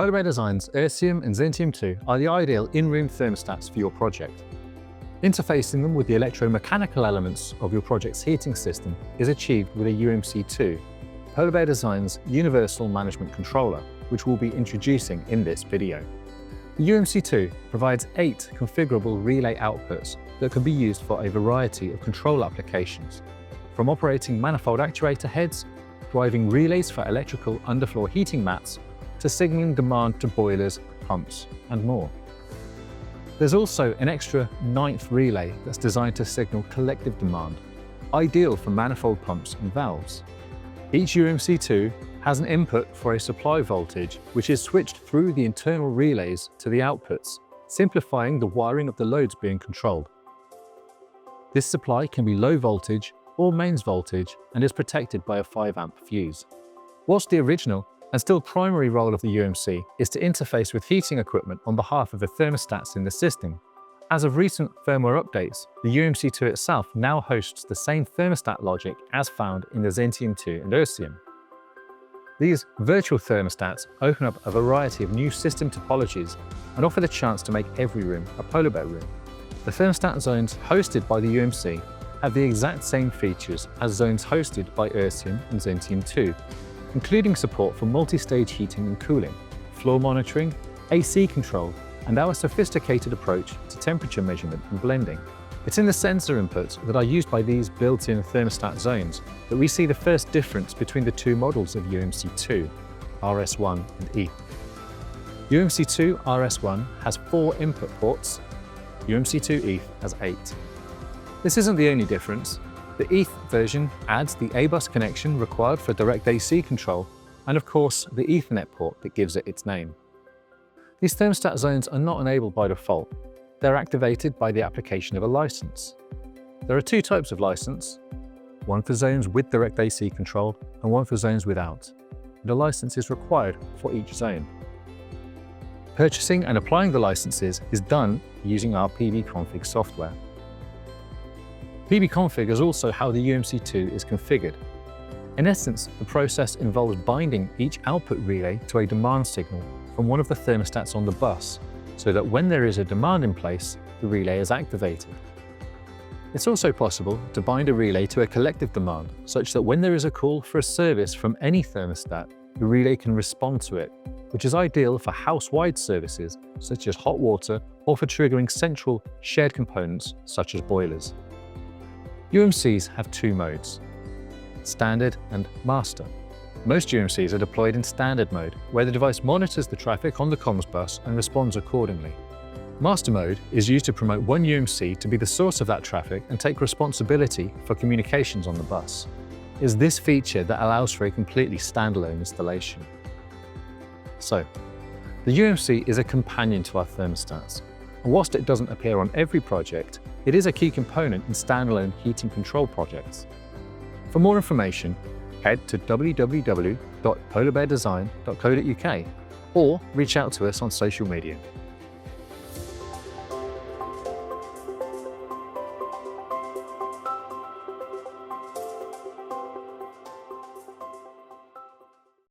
Polar Bear Design's Ursium and Xentium 2 are the ideal in-room thermostats for your project. Interfacing them with the electromechanical elements of your project's heating system is achieved with a UMC2, Polar Bear Design's Universal Management Controller, which we'll be introducing in this video. The UMC2 provides 8 configurable relay outputs that can be used for a variety of control applications, from operating manifold actuator heads, driving relays for electrical underfloor heating mats, to signaling demand to boilers, pumps, and more. There's also an extra 9th relay that's designed to signal collective demand, ideal for manifold pumps and valves. Each UMC2 has an input for a supply voltage which is switched through the internal relays to the outputs, simplifying the wiring of the loads being controlled. This supply can be low voltage or mains voltage and is protected by a 5 amp fuse. Whilst the original and still primary role of the UMC is to interface with heating equipment on behalf of the thermostats in the system, as of recent firmware updates, the UMC2 itself now hosts the same thermostat logic as found in the Xentium 2 and Ursium. These virtual thermostats open up a variety of new system topologies and offer the chance to make every room a Polar Bear room. The thermostat zones hosted by the UMC have the exact same features as zones hosted by Ursium and Xentium 2, including support for multi-stage heating and cooling, floor monitoring, AC control, and our sophisticated approach to temperature measurement and blending. It's in the sensor inputs that are used by these built-in thermostat zones that we see the first difference between the two models of UMC2, RS1 and ETH. UMC2 RS1 has 4 input ports, UMC2 ETH has 8. This isn't the only difference. The ETH version adds the A-bus connection required for direct AC control, and of course the Ethernet port that gives it its name. These thermostat zones are not enabled by default. They're activated by the application of a license. There are 2 types of license, one for zones with direct AC control and one for zones without. And a license is required for each zone. Purchasing and applying the licenses is done using our PBconfig software. PBconfig is also how the UMC2 is configured. In essence, the process involves binding each output relay to a demand signal from one of the thermostats on the bus, so that when there is a demand in place, the relay is activated. It's also possible to bind a relay to a collective demand, such that when there is a call for a service from any thermostat, the relay can respond to it, which is ideal for house-wide services such as hot water or for triggering central shared components such as boilers. UMCs have 2 modes, standard and master. Most UMCs are deployed in standard mode, where the device monitors the traffic on the comms bus and responds accordingly. Master mode is used to promote one UMC to be the source of that traffic and take responsibility for communications on the bus. It is this feature that allows for a completely standalone installation. So, the UMC is a companion to our thermostats, and whilst it doesn't appear on every project, it is a key component in standalone heating control projects. For more information, head to www.polarbeardesign.co.uk or reach out to us on social media.